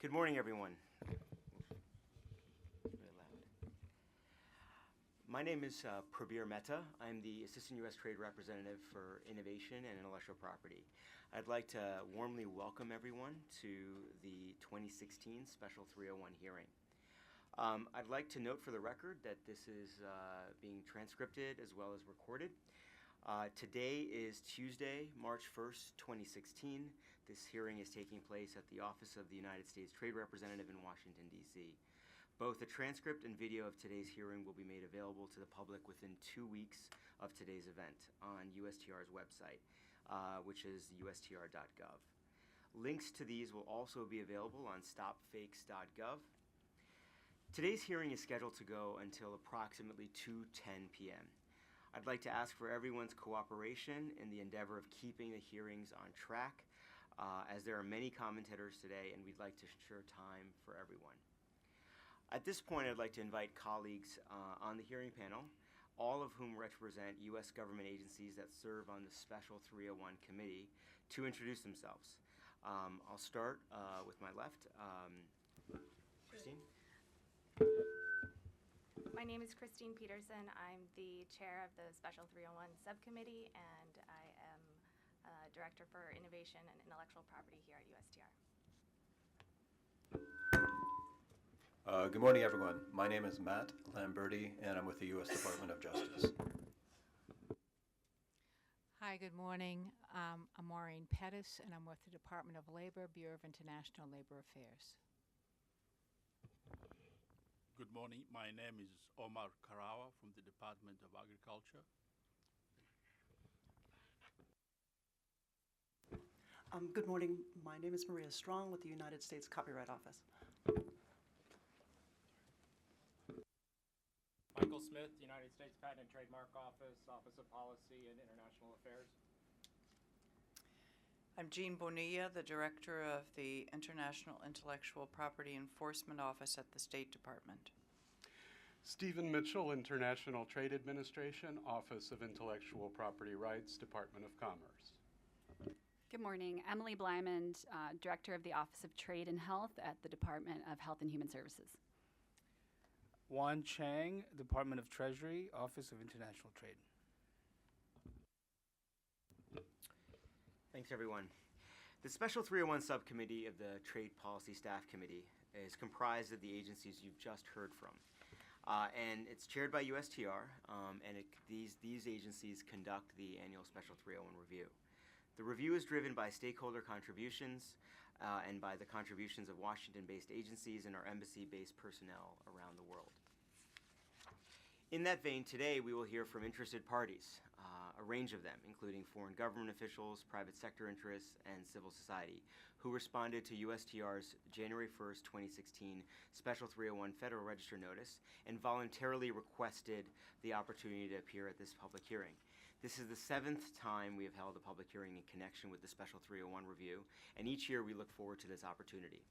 Good morning, everyone. Very loud. My name is Prabir Mehta. I'm the Assistant U.S. Trade Representative for Innovation and Intellectual Property. I'd like to warmly welcome everyone to the 2016 Special 301 hearing. I'd like to note for the record that this is being transcripted as well as recorded. Today is Tuesday, March 1st, 2016. This hearing is taking place at the Office of the United States Trade Representative in Washington, D.C. Both the transcript and video of today's hearing will be made available to the public within 2 weeks of today's event on USTR's website, which is ustr.gov. Links to these will also be available on stopfakes.gov. Today's hearing is scheduled to go until approximately 2:10 p.m. I'd like to ask for everyone's cooperation in the endeavor of keeping the hearings on track, as there are many commentators today and we'd like to ensure time for everyone. At this point, I'd like to invite colleagues on the hearing panel, all of whom represent U.S. government agencies that serve on the Special 301 Committee, to introduce themselves. I'll start with my left. Christine? My name is Christine Peterson. I'm the chair of the Special 301 Subcommittee, and I am Director for Innovation and Intellectual Property here at USTR. Good morning, everyone. My name is Matt Lamberti, and I'm with the U.S. Department of Justice. Hi, good morning. I'm Maureen Pettis, and I'm with the Department of Labor, Bureau of International Labor Affairs. Good morning. My name is Omar Karawa from the Department of Agriculture. Good morning. My name is Maria Strong with the United States Copyright Office. Michael Smith, United States Patent and Trademark Office, Office of Policy and International Affairs. I'm Jean Bonilla, the Director of the International Intellectual Property Enforcement Office at the State Department. Stephen Mitchell, International Trade Administration, Office of Intellectual Property Rights, Department of Commerce. Good morning. Emily Blymond, Director of the Office of Trade and Health at the Department of Health and Human Services. Juan Chang, Department of Treasury, Office of International Trade. Thanks, everyone. The Special 301 Subcommittee of the Trade Policy Staff Committee is comprised of the agencies you've just heard from. And it's chaired by USTR, and these agencies conduct the annual Special 301 review. The review is driven by stakeholder contributions and by the contributions of Washington-based agencies and our embassy-based personnel around the world. In that vein, today we will hear from interested parties, a range of them, including foreign government officials, private sector interests, and civil society, who responded to USTR's January 1st, 2016 Special 301 Federal Register Notice and voluntarily requested the opportunity to appear at this public hearing. This is the 7th time we have held a public hearing in connection with the Special 301 review, and each year we look forward to this opportunity.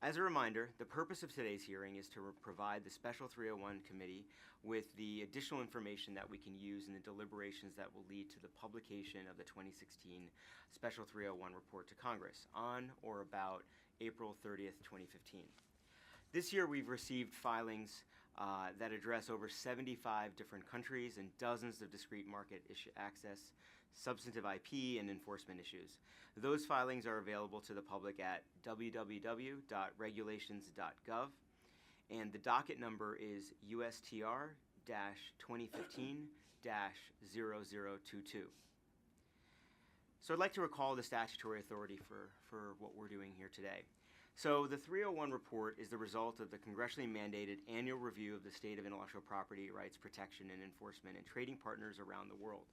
As a reminder, the purpose of today's hearing is to provide the Special 301 Committee with the additional information that we can use in the deliberations that will lead to the publication of the 2016 Special 301 report to Congress on or about April 30th, 2015. This year we've received filings that address over 75 different countries and dozens of discrete market access, substantive IP, and enforcement issues. Those filings are available to the public at www.regulations.gov, and the docket number is USTR-2015-0022. So I'd like to recall the statutory authority for what we're doing here today. So the 301 report is the result of the congressionally mandated annual review of the state of intellectual property rights protection and enforcement in trading partners around the world,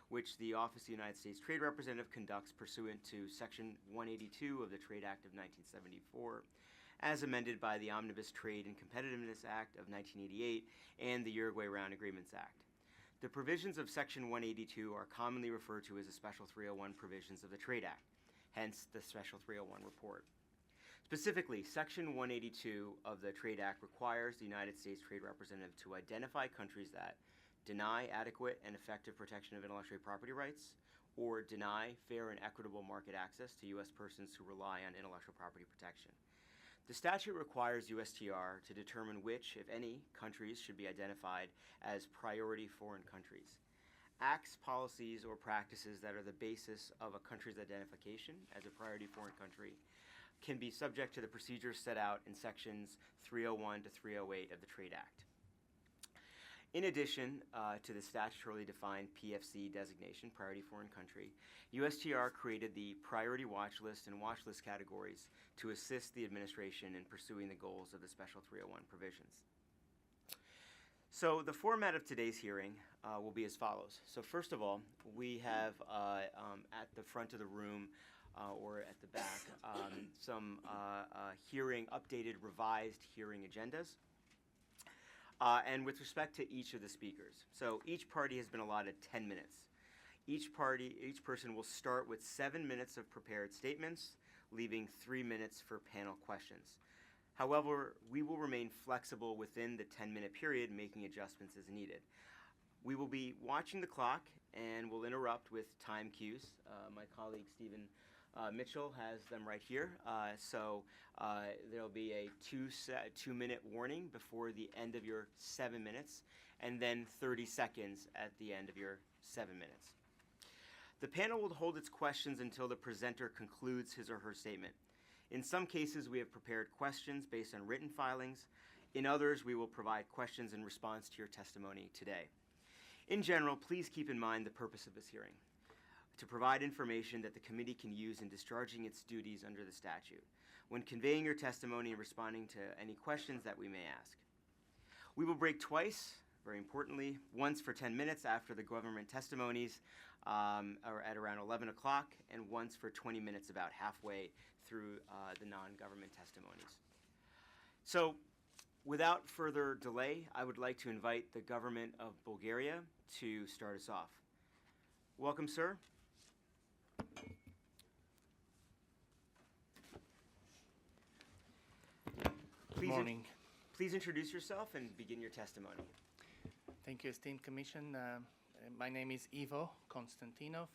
which the Office of the United States Trade Representative conducts pursuant to Section 182 of the Trade Act of 1974, as amended by the Omnibus Trade and Competitiveness Act of 1988 and the Uruguay Round Agreements Act. The provisions of Section 182 are commonly referred to as the Special 301 provisions of the Trade Act, hence the Special 301 report. Specifically, Section 182 of the Trade Act requires the United States Trade Representative to identify countries that deny adequate and effective protection of intellectual property rights, or deny fair and equitable market access to U.S. persons who rely on intellectual property protection. The statute requires USTR to determine which, if any, countries should be identified as priority foreign countries. Acts, policies, or practices that are the basis of a country's identification as a priority foreign country can be subject to the procedures set out in sections 301 to 308 of the Trade Act. In addition to the statutorily defined PFC designation, priority foreign country, USTR created the priority watch list and watch list categories to assist the administration in pursuing the goals of the Special 301 provisions. So the format of today's hearing will be as follows. So first of all, we have at the front of the room or at the back some updated revised hearing agendas. And with respect to each of the speakers. So each party has been allotted 10 minutes. Each person will start with 7 minutes of prepared statements, leaving 3 minutes for panel questions. However, we will remain flexible within the 10-minute period, making adjustments as needed. We will be watching the clock and will interrupt with time cues. My colleague Stephen Mitchell has them right here. So there'll be a 2-minute warning before the end of your 7 minutes, and then 30 seconds at the end of your 7 minutes. The panel will hold its questions until the presenter concludes his or her statement. In some cases, we have prepared questions based on written filings. In others, we will provide questions in response to your testimony today. In general, please keep in mind the purpose of this hearing: to provide information that the committee can use in discharging its duties under the statute, when conveying your testimony and responding to any questions that we may ask. We will break twice, very importantly, once for 10 minutes after the government testimonies or at around 11 o'clock, and once for 20 minutes about halfway through the non-government testimonies. So, without further delay, I would like to invite the government of Bulgaria to start us off. Welcome, sir. Good morning. Please introduce yourself and begin your testimony. Thank you, esteemed Commission. My name is Ivo Konstantinov,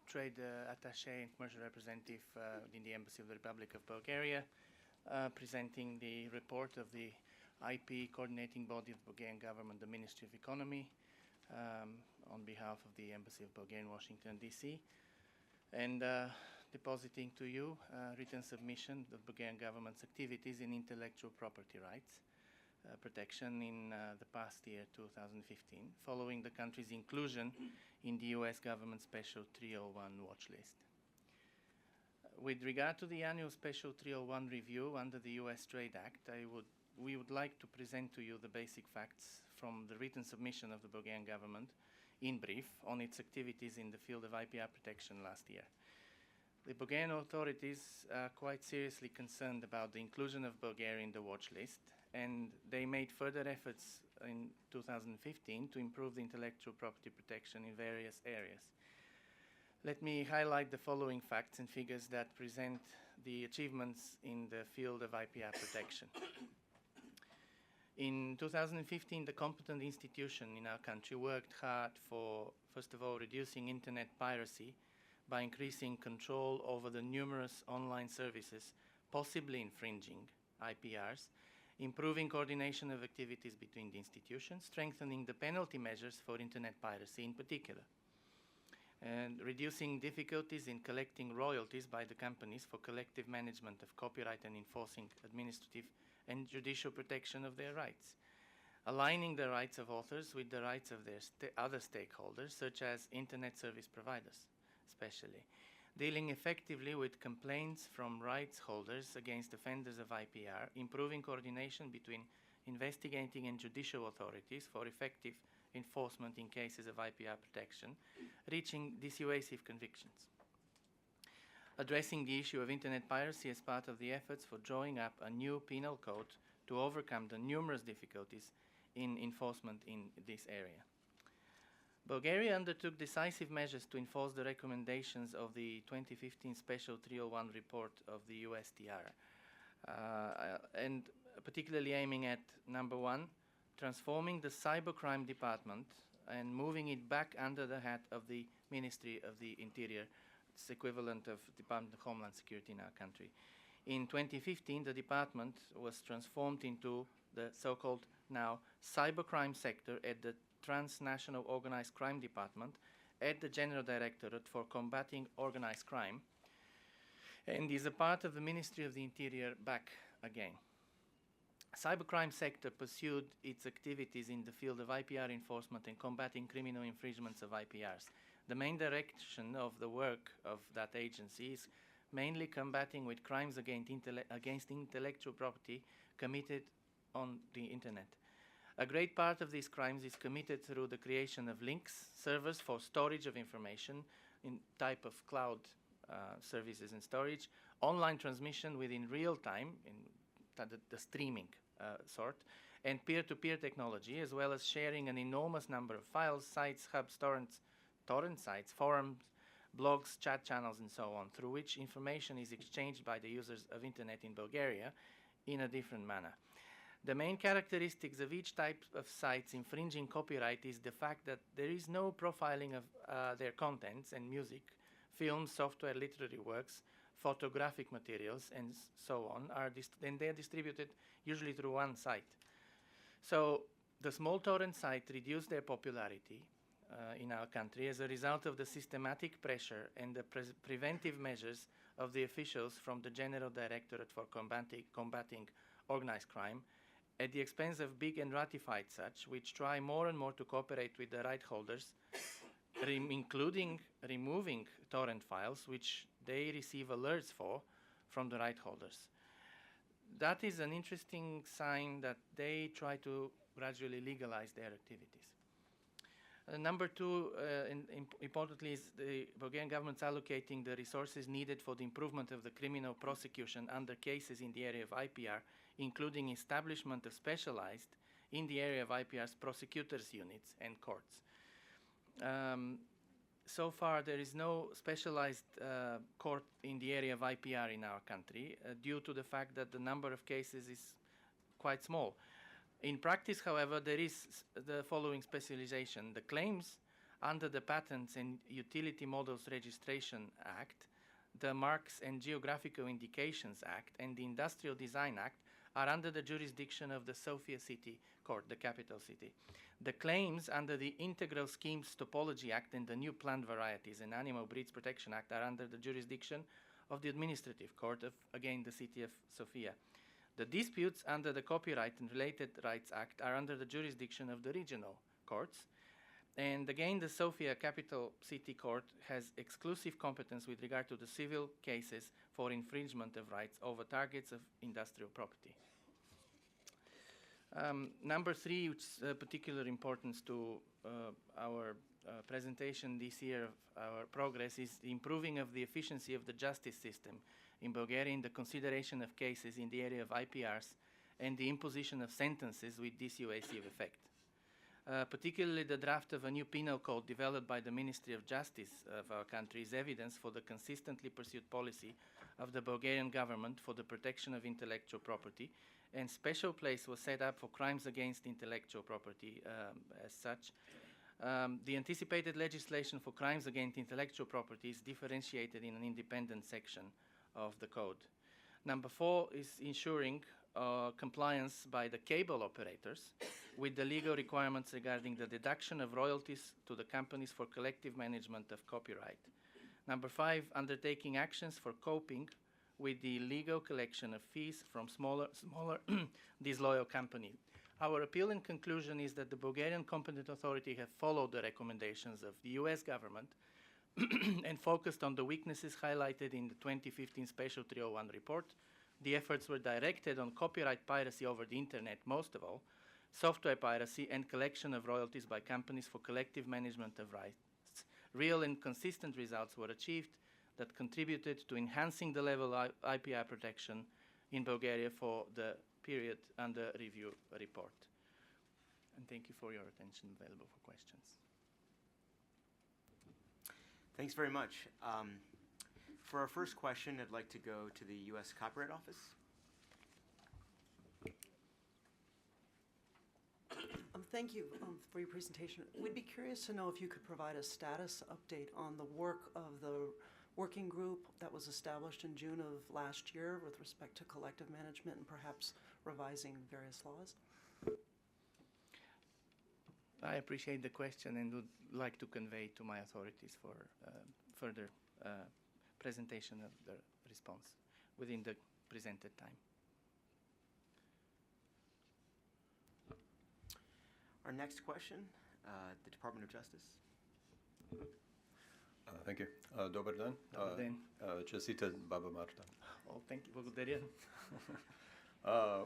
Trade Attaché and Commercial Representative in the Embassy of the Republic of Bulgaria, presenting the report of the IP coordinating body of the Bulgarian government, the Ministry of Economy, on behalf of the Embassy of Bulgaria in Washington, D.C., and depositing to you written submission of the Bulgarian government's activities in intellectual property rights protection in the past year, 2015, following the country's inclusion in the U.S. government Special 301 watch list. With regard to the annual Special 301 review under the U.S. Trade Act, we would like to present to you the basic facts from the written submission of the Bulgarian government in brief on its activities in the field of IPR protection last year. The Bulgarian authorities are quite seriously concerned about the inclusion of Bulgaria in the watch list, and they made further efforts in 2015 to improve the intellectual property protection in various areas. Let me highlight the following facts and figures that present the achievements in the field of IPR protection. In 2015, the competent institution in our country worked hard for, first of all, reducing internet piracy by increasing control over the numerous online services possibly infringing IPRs, improving coordination of activities between the institutions, strengthening the penalty measures for internet piracy in particular, and reducing difficulties in collecting royalties by the companies for collective management of copyright and enforcing administrative and judicial protection of their rights, aligning the rights of authors with the rights of their other stakeholders, such as internet service providers, especially, dealing effectively with complaints from rights holders against offenders of IPR, improving coordination between investigating and judicial authorities for effective enforcement in cases of IPR protection, reaching dissuasive convictions. Addressing the issue of internet piracy as part of the efforts for drawing up a new penal code to overcome the numerous difficulties in enforcement in this area. Bulgaria undertook decisive measures to enforce the recommendations of the 2015 Special 301 report of the USTR, and particularly aiming at, number one, transforming the cybercrime department and moving it back under the hat of the Ministry of the Interior, it's equivalent of Department of Homeland Security in our country. In 2015, the department was transformed into the so-called now cybercrime sector at the Transnational Organized Crime Department at the General Directorate for Combating Organized Crime, and is a part of the Ministry of the Interior back again. Cybercrime sector pursued its activities in the field of IPR enforcement and combating criminal infringements of IPRs. The main direction of the work of that agency is mainly combating with crimes against intellectual property committed on the internet. A great part of these crimes is committed through the creation of links, servers for storage of information in type of cloud services and storage, online transmission within real time, in the streaming sort, and peer-to-peer technology, as well as sharing an enormous number of files, sites, hubs, torrent sites, forums, blogs, chat channels, and so on, through which information is exchanged by the users of internet in Bulgaria in a different manner. The main characteristics of each type of sites infringing copyright is the fact that there is no profiling of their contents and music, films, software, literary works, photographic materials, and so on, and they are distributed usually through one site. So the small torrent site reduced their popularity in our country as a result of the systematic pressure and the preventive measures of the officials from the General Directorate for Combating Organized Crime, at the expense of big and ratified such, which try more and more to cooperate with the right holders, including removing torrent files, which they receive alerts for from the right holders. That is an interesting sign that they try to gradually legalize their activities. Number two, importantly, is the Bulgarian government's allocating the resources needed for the improvement of the criminal prosecution under cases in the area of IPR, including establishment of specialized, in the area of IPRs, prosecutors' units and courts. So far, there is no specialized court in the area of IPR in our country due to the fact that the number of cases is quite small. In practice, however, there is the following specialization. The claims under the Patents and Utility Models Registration Act, the Marks and Geographical Indications Act, and the Industrial Design Act are under the jurisdiction of the Sofia City Court, the capital city. The claims under the Integral Schemes Topology Act and the New Plant Varieties and Animal Breeds Protection Act are under the jurisdiction of the Administrative Court of, again, the city of Sofia. The disputes under the Copyright and Related Rights Act are under the jurisdiction of the regional courts. And again, the Sofia Capital City Court has exclusive competence with regard to the civil cases for infringement of rights over targets of industrial property. Number three, which is particular importance to our presentation this year of our progress, is the improving of the efficiency of the justice system in Bulgaria in the consideration of cases in the area of IPRs and the imposition of sentences with dissuasive effect. Particularly the draft of a new penal code developed by the Ministry of Justice of our country is evidence for the consistently pursued policy of the Bulgarian government for the protection of intellectual property, and special place was set up for crimes against intellectual property as such. The anticipated legislation for crimes against intellectual property is differentiated in an independent section of the code. Number four is ensuring compliance by the cable operators with the legal requirements regarding the deduction of royalties to the companies for collective management of copyright. Number five, undertaking actions for coping with the illegal collection of fees from smaller disloyal companies. Our appeal in conclusion is that the Bulgarian competent authority have followed the recommendations of the US government and focused on the weaknesses highlighted in the 2015 Special 301 report. The efforts were directed on copyright piracy over the internet, most of all, software piracy, and collection of royalties by companies for collective management of rights. Real and consistent results were achieved that contributed to enhancing the level of IPR protection in Bulgaria for the period under review report. And thank you for your attention. Available for questions. Thanks very much. For our first question, I'd like to go to the U.S. Copyright Office. Thank you for your presentation. We'd be curious to know if you could provide a status update on the work of the working group that was established in June of last year with respect to collective management and perhaps revising various laws? I appreciate the question and would like to convey to my authorities for further presentation of the response within the presented time. Our next question, the Department of Justice. Thank you. Dobar dan. Dobar den. Čestite, Baba Marta. Oh, thank you. Благодаря.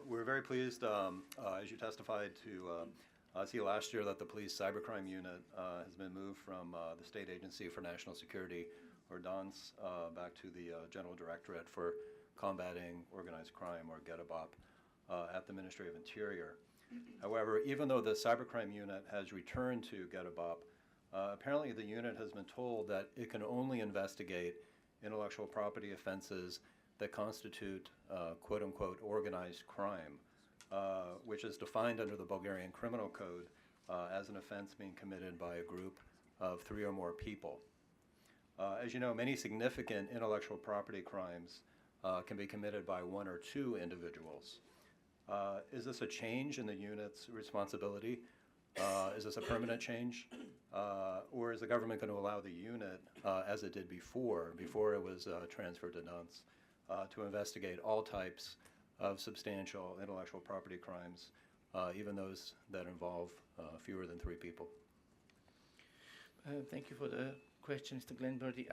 We're very pleased, as you testified, to see last year that the police cybercrime unit has been moved from the State Agency for National Security, or DANS, back to the General Directorate for Combating Organized Crime, or GETABOP, at the Ministry of Interior. However, even though the cybercrime unit has returned to GETABOP, apparently the unit has been told that it can only investigate intellectual property offenses that constitute quote-unquote organized crime, which is defined under the Bulgarian Criminal Code as an offense being committed by a group of 3 or more people. As you know, many significant intellectual property crimes can be committed by 1 or 2 individuals. Is this a change in the unit's responsibility? Is this a permanent change? Or is the government going to allow the unit, as it did before it was transferred to DANS, to investigate all types of substantial intellectual property crimes, even those that involve fewer than 3 people? Thank you for the question, Mr. Glenberdy.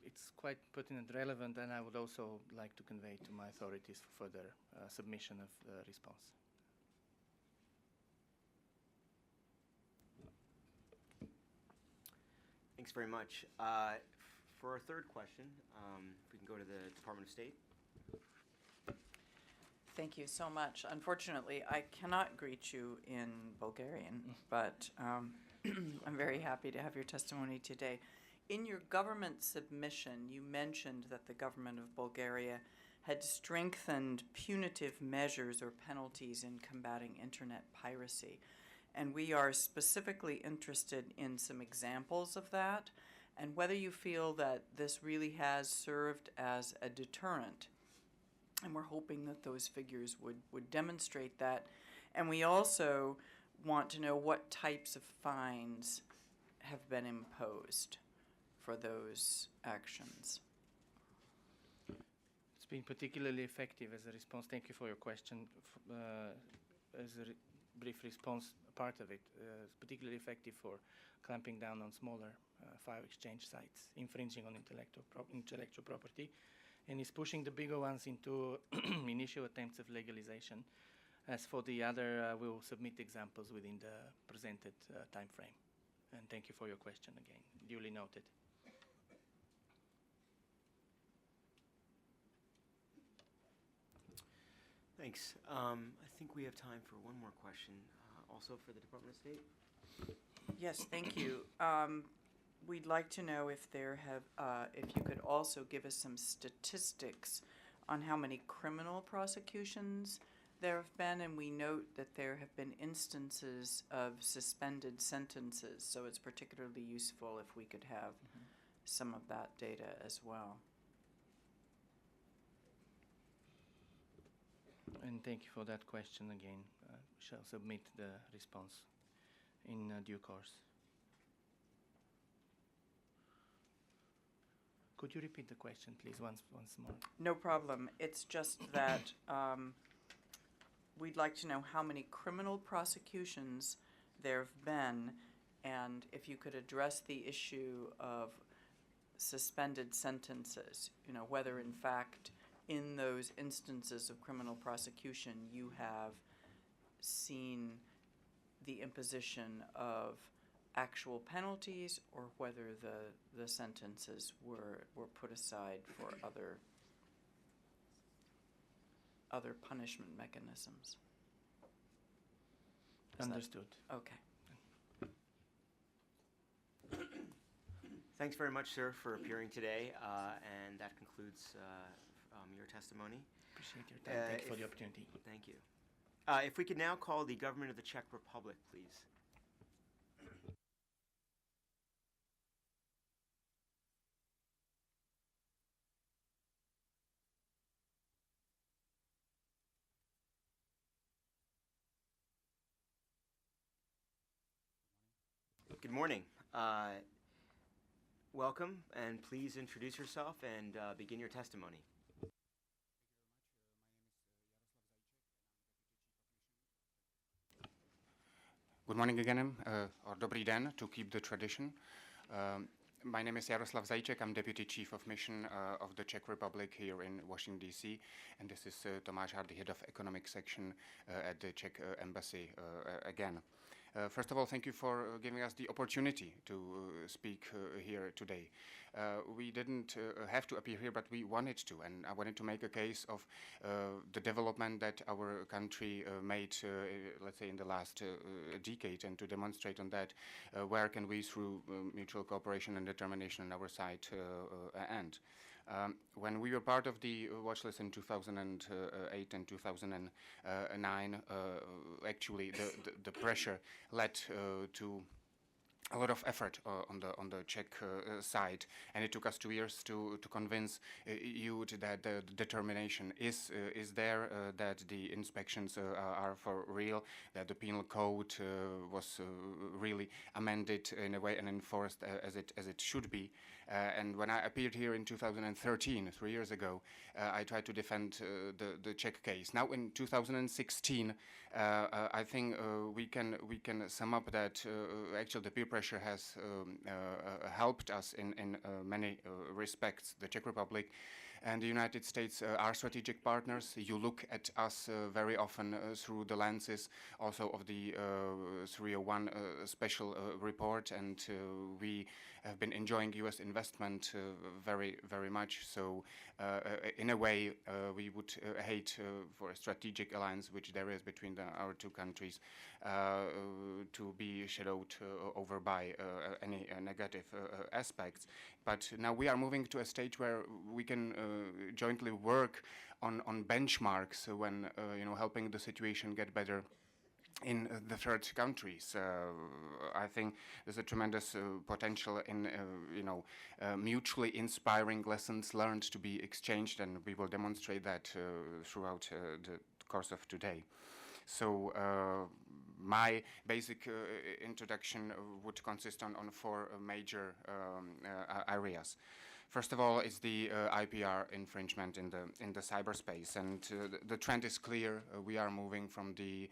It's quite pertinent, relevant, and I would also like to convey to my authorities for further submission of the response. Thanks very much. For our third question, if we can go to the Department of State. Thank you so much. Unfortunately, I cannot greet you in Bulgarian, but I'm very happy to have your testimony today. In your government submission, you mentioned that the government of Bulgaria had strengthened punitive measures or penalties in combating internet piracy. And we are specifically interested in some examples of that and whether you feel that this really has served as a deterrent. And we're hoping that those figures would demonstrate that. And we also want to know what types of fines have been imposed for those actions. It's been particularly effective as a response. Thank you for your question. As a brief response, part of it is particularly effective for clamping down on smaller file exchange sites, infringing on intellectual property, and is pushing the bigger ones into initial attempts of legalization. As for the other, we'll submit examples within the presented time frame. And thank you for your question again, duly noted. Thanks. I think we have time for one more question, also for the Department of State. Yes, thank you. We'd like to know if if you could also give us some statistics on how many criminal prosecutions there have been, and we note that there have been instances of suspended sentences, so it's particularly useful if we could have some of that data as well. And thank you for that question again. We shall submit the response in due course. Could you repeat the question, please, once more? No problem. It's just that we'd like to know how many criminal prosecutions there have been, and if you could address the issue of suspended sentences, whether in fact in those instances of criminal prosecution you have seen the imposition of actual penalties, or whether the sentences were put aside for other punishment mechanisms. Understood. Okay. Thanks very much, sir, for appearing today, and that concludes your testimony. Appreciate your time. Thank you for the opportunity. Thank you. If we could now call the government of the Czech Republic, please. morning. Welcome, and please introduce yourself and begin your testimony. Good morning again, or dobrý den, to keep the tradition. My name is Jaroslav Zajíček. I'm Deputy Chief of Mission of the Czech Republic here in Washington, D.C. And this is Tomáš Hardy, Head of Economic Section at the Czech Embassy again. First of all, thank you for giving us the opportunity to speak here today. We didn't have to appear here, but we wanted to, and I wanted to make a case of the development that our country made, let's say, in the last decade, and to demonstrate on that where can we, through mutual cooperation and determination on our side, end. When we were part of the watch list in 2008 and 2009, actually the pressure led to a lot of effort on the Czech side, and it took us 2 years to convince you that the determination is there, that the inspections are for real, that the penal code was really amended in a way and enforced as it should be. And when I appeared here in 2013, 3 years ago, I tried to defend the Czech case. Now in 2016, I think we can sum up that actually the peer pressure has helped us in many respects. The Czech Republic and the United States are strategic partners. You look at us very often through the lenses also of the 301 special report, and we have been enjoying U.S. investment very, very much. So in a way, we would hate for a strategic alliance, which there is between our two countries, to be shadowed over by any negative aspects. But now we are moving to a stage where we can jointly work on benchmarks when helping the situation get better in the third countries. I think there's a tremendous potential in mutually inspiring lessons learned to be exchanged, and we will demonstrate that throughout the course of today. So my basic introduction would consist on 4 major areas. First of all, is the IPR infringement in the cyberspace, and the trend is clear. We are moving from the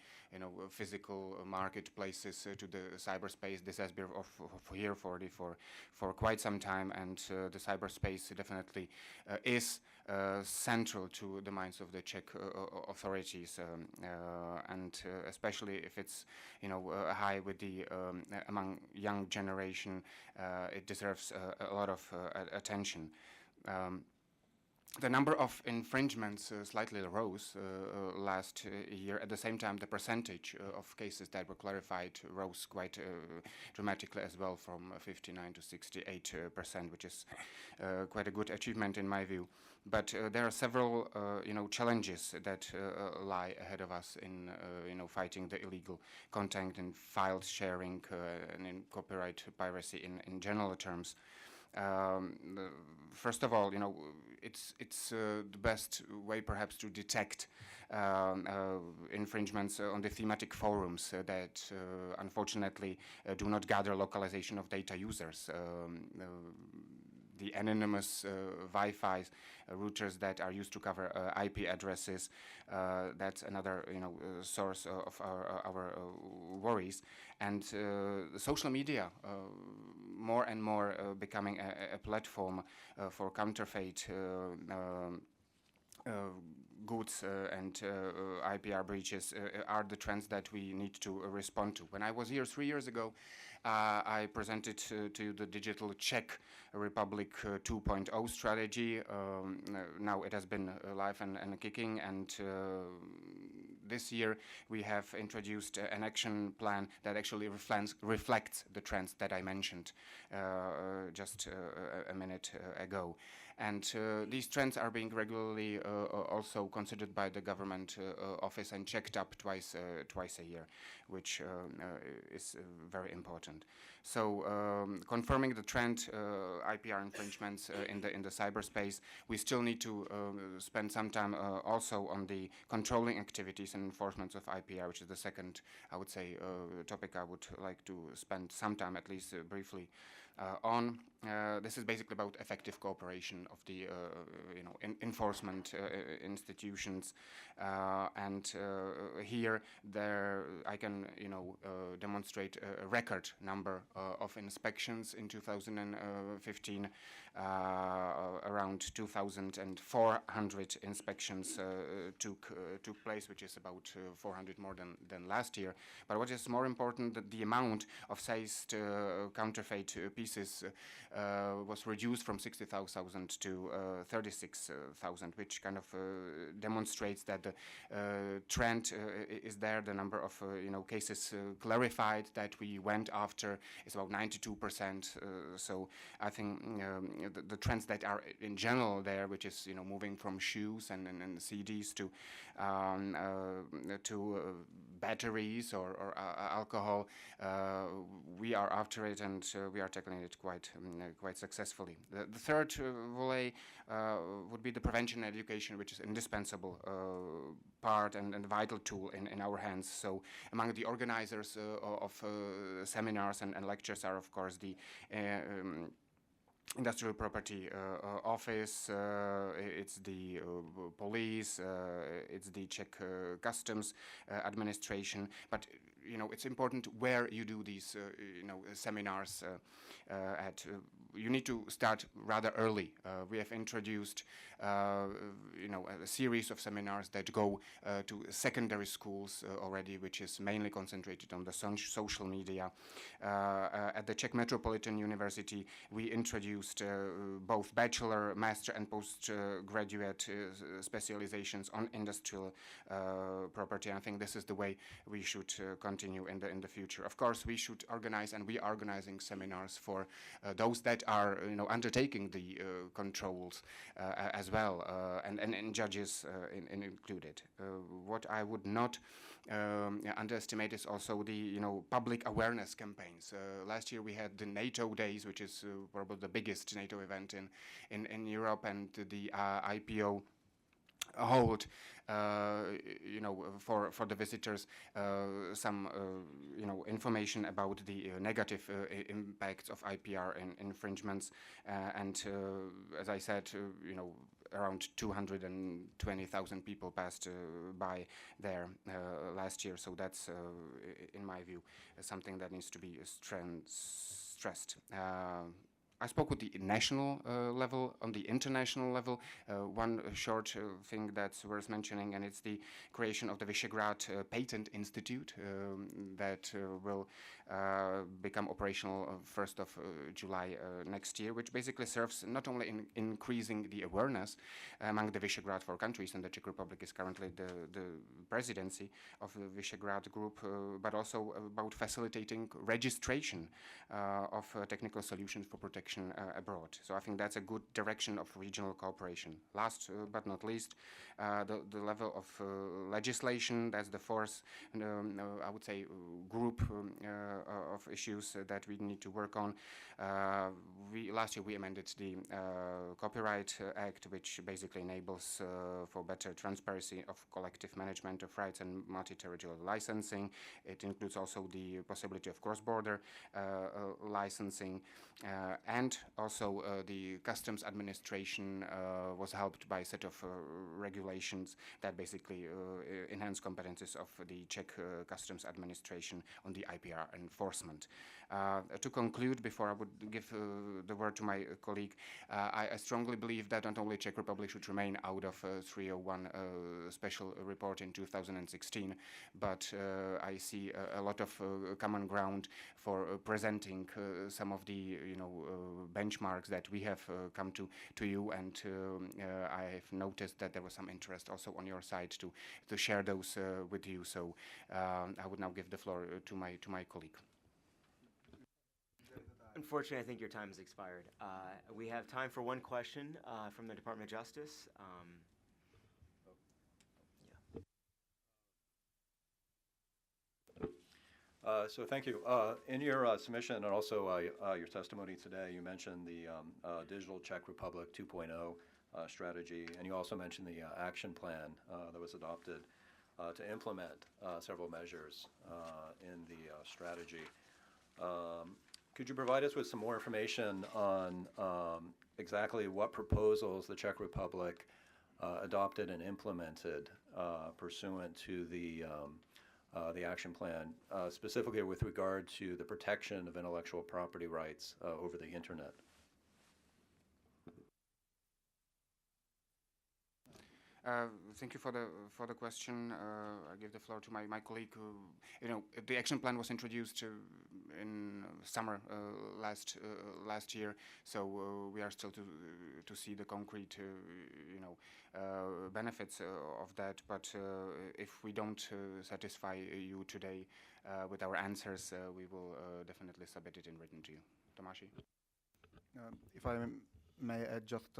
physical marketplaces to the cyberspace. This has been here for quite some time, and the cyberspace definitely is central to the minds of the Czech authorities, and especially if it's high with the among young generation, it deserves a lot of attention. The number of infringements slightly rose last year. At the same time, the percentage of cases that were clarified rose quite dramatically as well, from 59 to 68%, which is quite a good achievement in my view. But there are several challenges that lie ahead of us in fighting the illegal content and file sharing and in copyright piracy in general terms. First of all, it's the best way perhaps to detect infringements on the thematic forums that unfortunately do not gather localization of data users. The anonymous Wi-Fi routers that are used to cover IP addresses, that's another source of our worries. And social media, more and more becoming a platform for counterfeit goods and IPR breaches are the trends that we need to respond to. When I was here 3 years ago, I presented to the Digital Czech Republic 2.0 strategy. Now it has been live and kicking, and this year we have introduced an action plan that actually reflects the trends that I mentioned just a minute ago. And these trends are being regularly also considered by the government office and checked up twice a year, which is very important. So confirming the trend, IPR infringements in the cyberspace, we still need to spend some time also on the controlling activities and enforcement of IPR, which is the second, I would say, topic I would like to spend some time, at least briefly, on. This is basically about effective cooperation of the enforcement institutions, and here I can demonstrate a record number of inspections in 2015. Around 2,400 inspections took place, which is about 400 more than last year. But what is more important, that the amount of seized counterfeit pieces was reduced from 60,000 to 36,000, which kind of demonstrates that the trend is there. The number of cases clarified that we went after is about 92%. So I think the trends that are in general there, which is moving from shoes and CDs to batteries or alcohol, we are after it, and we are tackling it quite successfully. The third volley would be the prevention and education, which is indispensable part and vital tool in our hands. So among the organizers of seminars and lectures are, of course, the Industrial Property Office, it's the police, it's the Czech Customs Administration. But it's important where you do these seminars at. You need to start rather early. We have introduced a series of seminars that go to secondary schools already, which is mainly concentrated on the social media. At the Czech Metropolitan University, we introduced both bachelor, master, and postgraduate specializations on industrial property. I think this is the way we should continue in the future. Of course, we should organize, and we are organizing seminars for those that are undertaking the controls as well, and judges included. What I would not underestimate is also the public awareness campaigns. Last year we had the NATO Days, which is probably the biggest NATO event in Europe, and the IPO hold for the visitors some information about the negative impacts of IPR infringements, and as I said, around 220,000 people passed by there last year. So that's, in my view, something that needs to be stressed. I spoke with the national level. On the international level, one short thing that's worth mentioning, and it's the creation of the Visegrad Patent Institute that will become operational 1st of July next year, which basically serves not only in increasing the awareness among the Visegrad 4 countries, and the Czech Republic is currently the presidency of the Visegrad group, but also about facilitating registration of technical solutions for protection abroad. So I think that's a good direction of regional cooperation. Last but not least, the level of legislation. That's the fourth, I would say, group of issues that we need to work on. Last year we amended the Copyright Act, which basically enables for better transparency of collective management of rights and multi-territorial licensing. It includes also the possibility of cross-border licensing, and also the customs administration was helped by a set of regulations that basically enhance competences of the Czech customs administration on the IPR enforcement. To conclude, before I would give the word to my colleague, I strongly believe that not only Czech Republic should remain out of 301 special report in 2016, but I see a lot of common ground for presenting some of the benchmarks that we have come to you, and I have noticed that there was some interest also on your side to share those with you. So I would now give the floor to my colleague. Unfortunately, I think your time has expired. We have time for one question from the Department of Justice. So thank you. In your submission and also your testimony today, you mentioned the Digital Czech Republic 2.0 strategy, and you also mentioned the action plan that was adopted to implement several measures in the strategy. Could you provide us with some more information on exactly what proposals the Czech Republic adopted and implemented pursuant to the action plan, specifically with regard to the protection of intellectual property rights over the internet? Thank you for the question. I give the floor to my colleague. The action plan was introduced in summer last year, so we are still to see the concrete benefits of that. But if we don't satisfy you today with our answers, we will definitely submit it in written to you. Tomáši? If I may add just.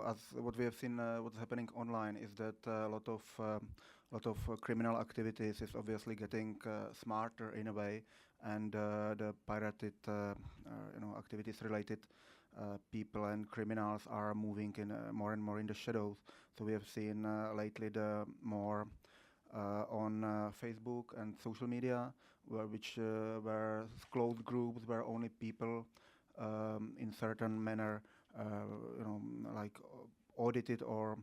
As what we have seen, what's happening online is that a lot of criminal activities is obviously getting smarter in a way, and the pirated, activities related people and criminals are moving in more and more in the shadows. So we have seen lately the more on Facebook and social media, where closed groups where only people in certain manner. Like audited or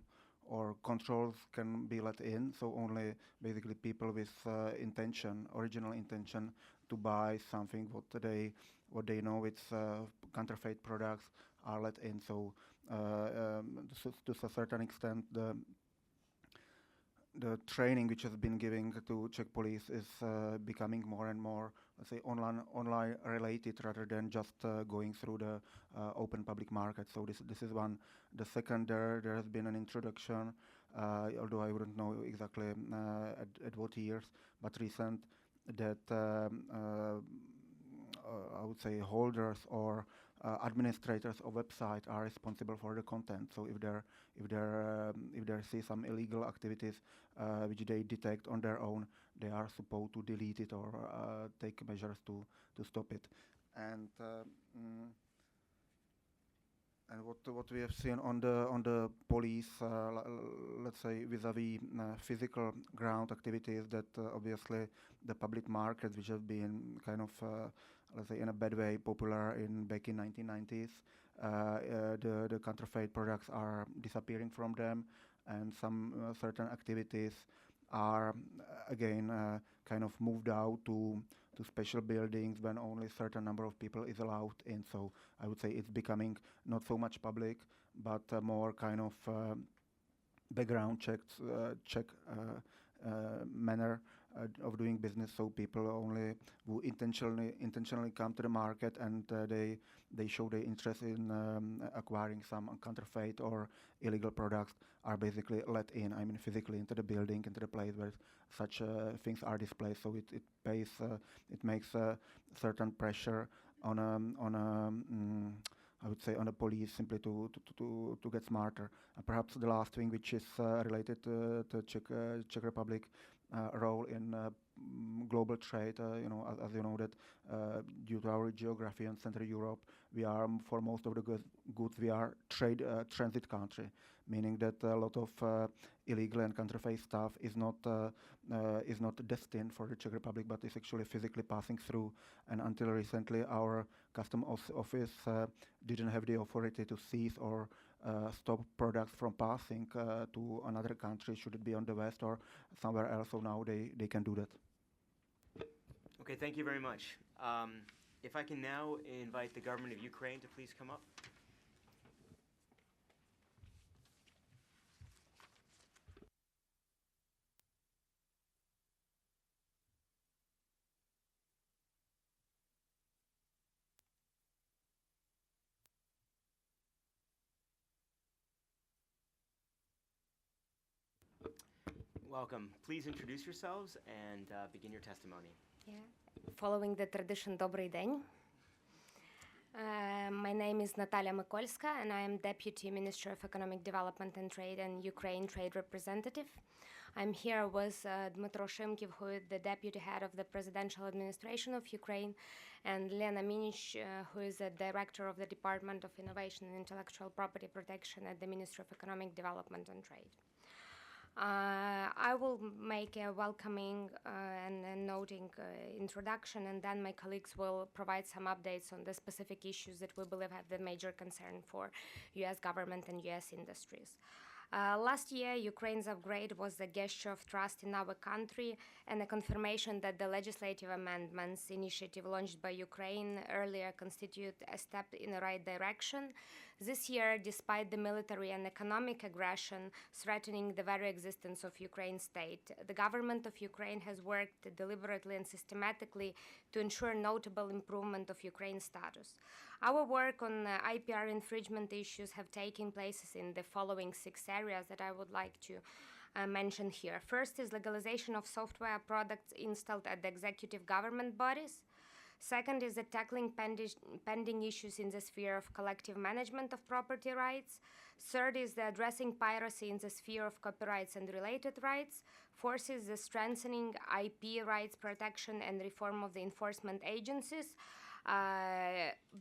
controls can be let in, so only basically people with original intention to buy something what they know it's counterfeit products are let in. So to a certain extent, the training which has been given to Czech police is becoming more and more, let's say, online related rather than just going through the open public market. So this is one. The second, there has been an introduction, although I wouldn't know exactly at what years, but recent, that I would say holders or administrators of website are responsible for the content. So if they see some illegal activities which they detect on their own, they are supposed to delete it or take measures to stop it. And what we have seen on the police, let's say vis-a-vis physical ground activities, that obviously the public markets, which have been kind of let's say in a bad way popular back in 1990s, the counterfeit products are disappearing from them, and some certain activities are again kind of moved out to special buildings when only a certain number of people is allowed in. So I would say it's becoming not so much public, but more kind of background check manner of doing business. So people only who intentionally come to the market and they show their interest in acquiring some counterfeit or illegal products are basically let in. I mean, physically into the building, into the place where such things are displayed. So it makes a certain pressure on I would say on the police simply to get smarter. Perhaps the last thing, which is related to Czech Republic role in global trade. As you know that due to our geography in Central Europe, we are for most of the goods we are transit country, meaning that a lot of illegal and counterfeit stuff is not destined for the Czech Republic, but is actually physically passing through. And until recently, our custom office didn't have the authority to seize or stop products from passing to another country, should it be on the west or somewhere else. So now they can do that. Okay, thank you very much. If I can now invite the government of Ukraine to please come up. Welcome. Please introduce yourselves and begin your testimony. Yeah. Following the tradition, Dobrý deň. My name is Natalia Mykolska, and I am Deputy Minister of Economic Development and Trade and Ukraine Trade Representative. I'm here with Dmytro Shymkiv, who is the Deputy Head of the Presidential Administration of Ukraine, and Lena Minich, who is the Director of the Department of Innovation and Intellectual Property Protection at the Ministry of Economic Development and Trade. I will make a welcoming and noting introduction, and then my colleagues will provide some updates on the specific issues that we believe have the major concern for U.S. government and U.S. industries. Last year, Ukraine's upgrade was a gesture of trust in our country and a confirmation that the legislative amendments initiative launched by Ukraine earlier constitute a step in the right direction. This year, despite the military and economic aggression threatening the very existence of Ukraine's state, the government of Ukraine has worked deliberately and systematically to ensure notable improvement of Ukraine's status. Our work on IPR infringement issues have taken place in the following 6 areas that I would like to mention here. First is legalization of software products installed at the executive government bodies. Second is the tackling pending issues in the sphere of collective management of property rights. Third is the addressing piracy in the sphere of copyrights and related rights. Fourth is the strengthening IP rights protection and reform of the enforcement agencies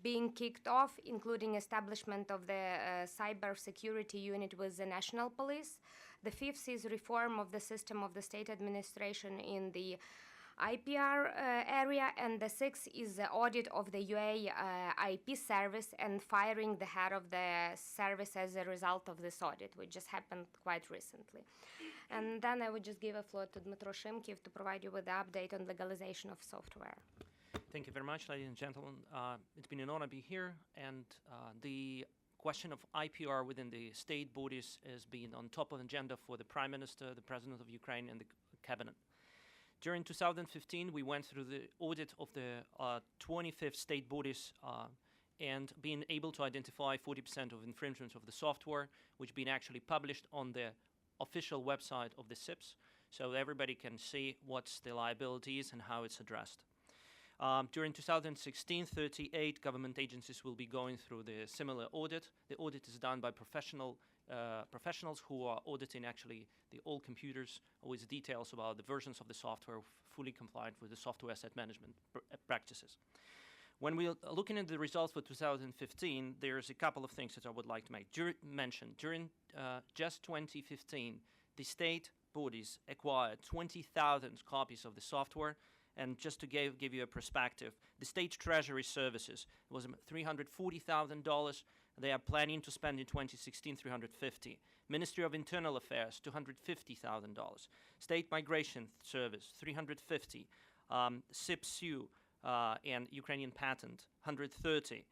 being kicked off, including establishment of the cyber security unit with the national police. The fifth is reform of the system of the state administration in the IPR area, and the sixth is the audit of the UA IP service and firing the head of the service as a result of this audit, which just happened quite recently. And then I would just give a floor to Dmytro Shymkiv to provide you with the update on legalization of software. Thank you very much, ladies and gentlemen. It's been an honor to be here, and the question of IPR within the state bodies has been on top of the agenda for the Prime Minister, the President of Ukraine, and the Cabinet. During 2015, we went through the audit of the 25th state bodies and being able to identify 40% of infringements of the software, which been actually published on the official website of the SIPs, so everybody can see what's the liabilities and how it's addressed. During 2016, 38 government agencies will be going through the similar audit. The audit is done by professionals who are auditing actually the old computers with details about the versions of the software fully compliant with the software asset management practices. When we're looking at the results for 2015, there's a couple of things that I would like to mention. During just 2015, the state bodies acquired 20,000 copies of the software. And just to give you a perspective, the State Treasury Services was $340,000. They are planning to spend in 2016 $350,000. Ministry of Internal Affairs $250,000. State Migration Service $350,000. SIPSU and Ukrainian Patent $130,000.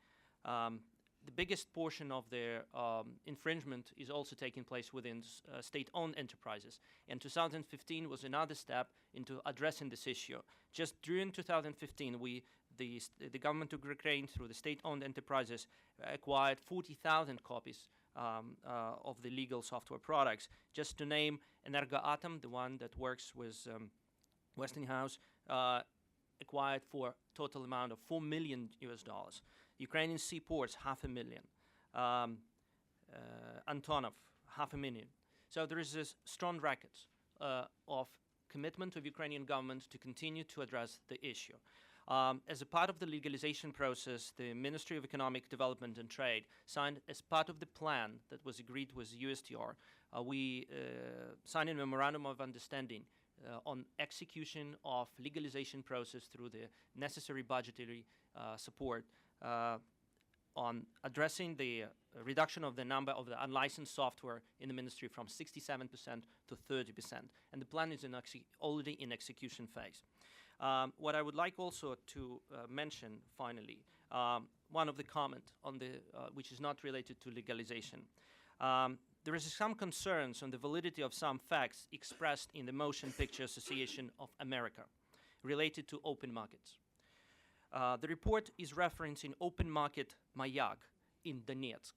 The biggest portion of their infringement is also taking place within state-owned enterprises. And 2015 was another step into addressing this issue. Just during 2015, the government of Ukraine, through the state-owned enterprises, acquired 40,000 copies of the legal software products. Just to name, Energoatom, the one that works with Westinghouse, acquired for total amount of $4 million. Ukrainian seaports, $500,000. Antonov, $500,000. So there is this strong record of commitment of Ukrainian government to continue to address the issue. As a part of the legalization process, the Ministry of Economic Development and Trade signed, as part of the plan that was agreed with USTR, we signed a memorandum of understanding on execution of legalization process through the necessary budgetary support on addressing the reduction of the number of the unlicensed software in the ministry from 67% to 30%. And the plan is already in execution phase. What I would like also to mention finally, one of the comment on the which is not related to legalization. There is some concerns on the validity of some facts expressed in the Motion Picture Association of America related to open markets. The report is referencing open market Mayak in Donetsk.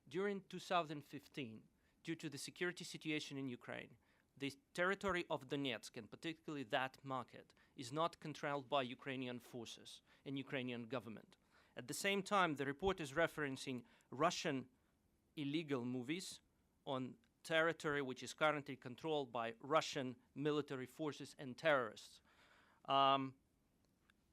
During 2015, due to the security situation in Ukraine, the territory of Donetsk, and particularly that market, is not controlled by Ukrainian forces and Ukrainian government. At the same time, the report is referencing Russian illegal movies on territory which is currently controlled by Russian military forces and terrorists.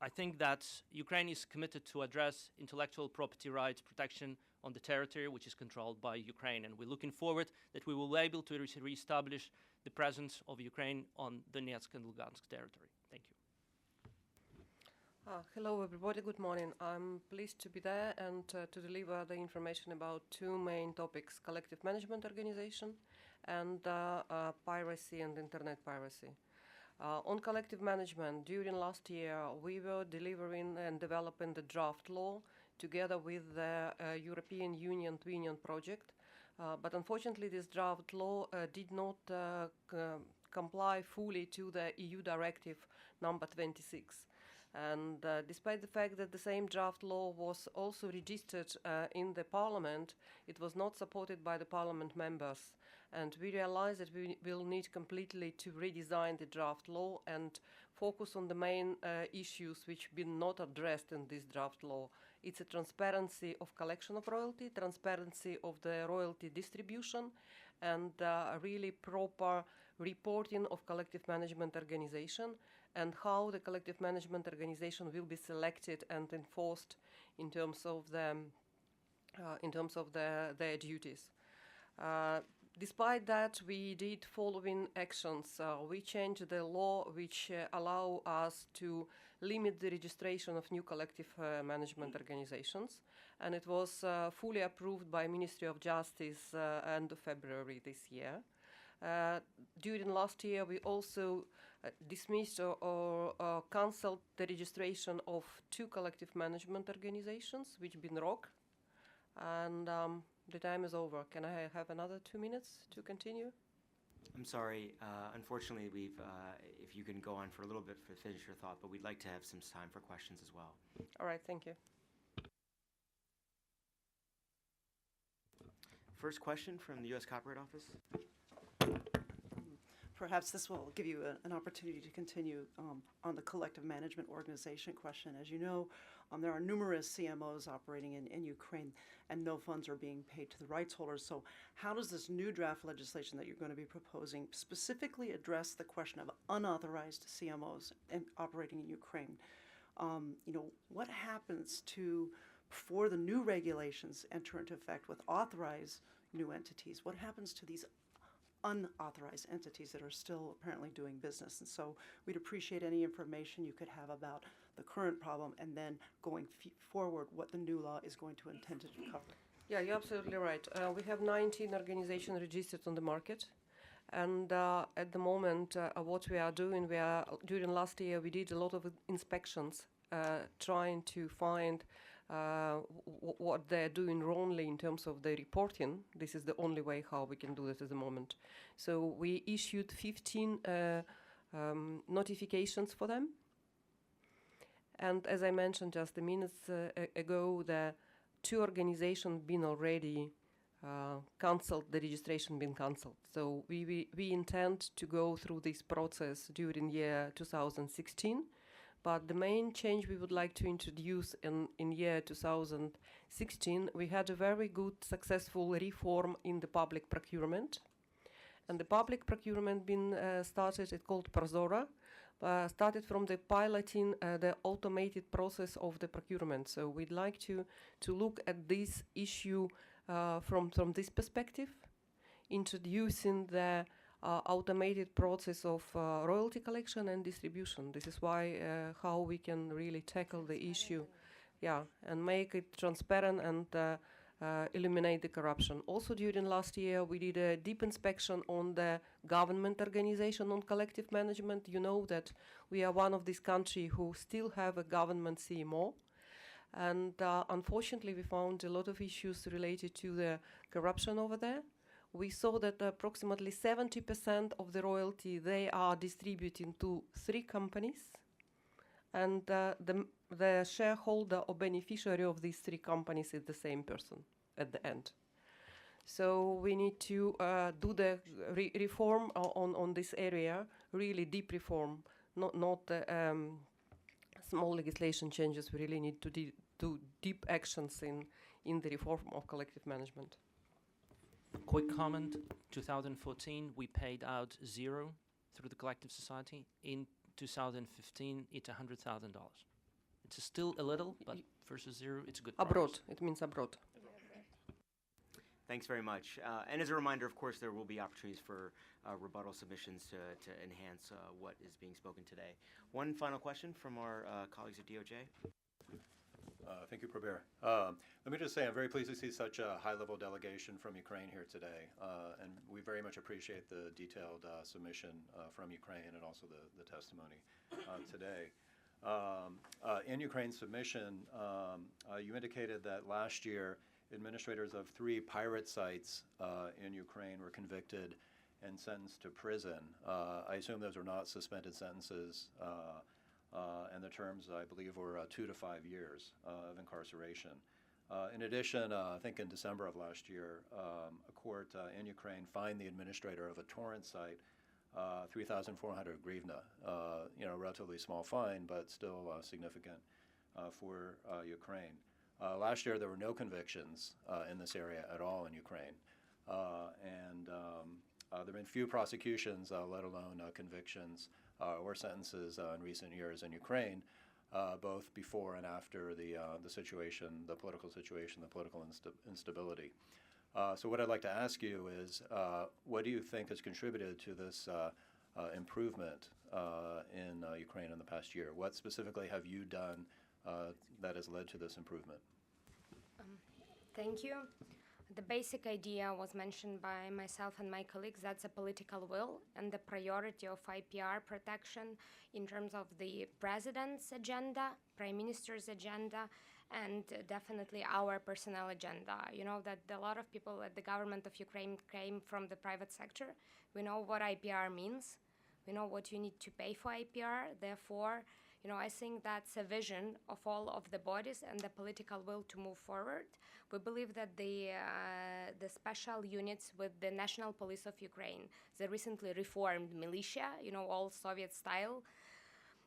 I think that Ukraine is committed to address intellectual property rights protection on the territory which is controlled by Ukraine, and we're looking forward that we will be able to re-establish the presence of Ukraine on Donetsk and Lugansk territory. Thank you. Hello everybody, good morning. I'm pleased to be there and to deliver the information about two main topics: collective management organization and piracy and internet piracy. On collective management, during last year we were delivering and developing the draft law together with the European Union Twinion project, but unfortunately this draft law did not comply fully to the EU directive number 26. And despite the fact that the same draft law was also registered in the parliament, it was not supported by the parliament members. And we realized that we will need completely to redesign the draft law and focus on the main issues which have been not addressed in this draft law. It's a transparency of collection of royalty, transparency of the royalty distribution, and really proper reporting of collective management organization, and how the collective management organization will be selected and enforced in terms of their duties. Despite that, we did following actions. We changed the law which allow us to limit the registration of new collective management organizations, and it was fully approved by Ministry of Justice end of February this year. During last year, we also dismissed or cancelled the registration of two collective management organizations, which been ROC, and the time is over. Can I have another 2 minutes to continue? I'm sorry. Unfortunately, if you can go on for a little bit to finish your thought, but we'd like to have some time for questions as well. All right, thank you. First question from the U.S. Copyright Office. Perhaps this will give you an opportunity to continue on the collective management organization question. As you know, there are numerous CMOs operating in Ukraine, and no funds are being paid to the rights holders. So how does this new draft legislation that you're going to be proposing specifically address the question of unauthorized CMOs operating in Ukraine? What happens before the new regulations enter into effect with authorized new entities? What happens to these unauthorized entities that are still apparently doing business? And so we'd appreciate any information you could have about the current problem, and then going forward what the new law is going to intend to cover. Yeah, you're absolutely right. We have 19 organizations registered on the market, and at the moment what we are doing, during last year we did a lot of inspections trying to find what they're doing wrongly in terms of the reporting. This is the only way how we can do that at the moment. So we issued 15 notifications for them. And as I mentioned just a minute ago, the two organizations been already cancelled, the registration been cancelled. So we intend to go through this process during year 2016. But the main change we would like to introduce in year 2016, we had a very good, successful reform in the public procurement. And the public procurement been started, it's called Prozora, started from the piloting the automated process of the procurement. So we'd like to look at this issue from this perspective, introducing the automated process of royalty collection and distribution. This is why how we can really tackle the issue, and make it transparent and eliminate the corruption. Also, during last year, we did a deep inspection on the government organization on collective management. You know that we are one of these countries who still have a government CMO. And unfortunately, we found a lot of issues related to the corruption over there. We saw that approximately 70% of the royalty they are distributing to 3 companies, and the shareholder or beneficiary of these 3 companies is the same person at the end. So we need to do the reform on this area, really deep reform, not small legislation changes. We really need to do deep actions in the reform of collective management. Quick comment, 2014 we paid out 0 through the collective society. In 2015 it's $100,000. It's still a little, but versus 0 it's a good progress. Abroad, it means abroad. Thanks very much. And as a reminder, of course, there will be opportunities for rebuttal submissions to enhance what is being spoken today. One final question from our colleagues at DOJ. Thank you, Prabir. Let me just say I'm very pleased to see such a high-level delegation from Ukraine here today, and we very much appreciate the detailed submission from Ukraine and also the testimony today. In Ukraine's submission, you indicated that last year administrators of 3 pirate sites in Ukraine were convicted and sentenced to prison. I assume those are not suspended sentences, and the terms, I believe, were 2 to 5 years of incarceration. In addition, I think in December of last year, a court in Ukraine fined the administrator of a torrent site 3,400 hryvnia, relatively small fine, but still significant for Ukraine. Last year, there were no convictions in this area at all in Ukraine, and there have been few prosecutions, let alone convictions or sentences in recent years in Ukraine, both before and after the situation, the political situation, the political instability. So what I'd like to ask you is, what do you think has contributed to this improvement in Ukraine in the past year? What specifically have you done that has led to this improvement? Thank you. The basic idea was mentioned by myself and my colleagues. That's a political will and the priority of IPR protection in terms of the president's agenda, prime minister's agenda, and definitely our personnel agenda. You know that a lot of people at the government of Ukraine came from the private sector. We know what IPR means. We know what you need to pay for IPR. Therefore, I think that's a vision of all of the bodies and the political will to move forward. We believe that the special units with the National Police of Ukraine, the recently reformed militia, all Soviet style,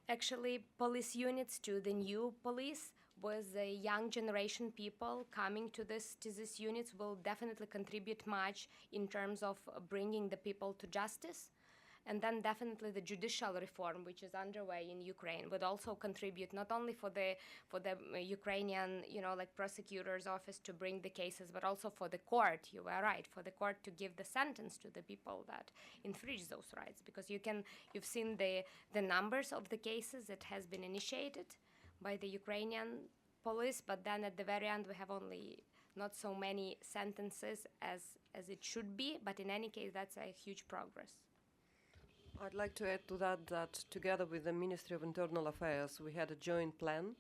actually police units to the new police with the young generation people coming to these units will definitely contribute much in terms of bringing the people to justice. And then definitely the judicial reform, which is underway in Ukraine, would also contribute not only for the Ukrainian, prosecutor's office to bring the cases, but also for the court. You were right, for the court to give the sentence to the people that infringe those rights, because you've seen the numbers of the cases that has been initiated by the Ukrainian police, but then at the very end we have only not so many sentences as it should be. But in any case, that's a huge progress. I'd like to add to that together with the Ministry of Internal Affairs, we had a joint plan.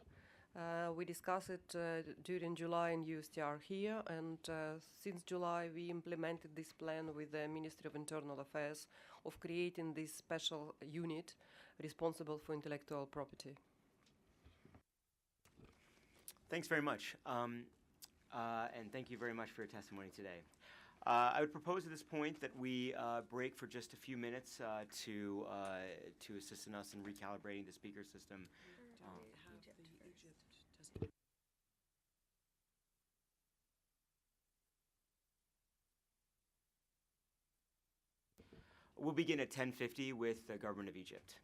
We discussed it during July in USTR here, and since July we implemented this plan with the Ministry of Internal Affairs of creating this special unit responsible for intellectual property. Thanks very much. And thank you very much for your testimony today. I would propose at this point that we break for just a few minutes to assist in us in recalibrating the speaker system. We'll begin at 10:50 with the government of Egypt.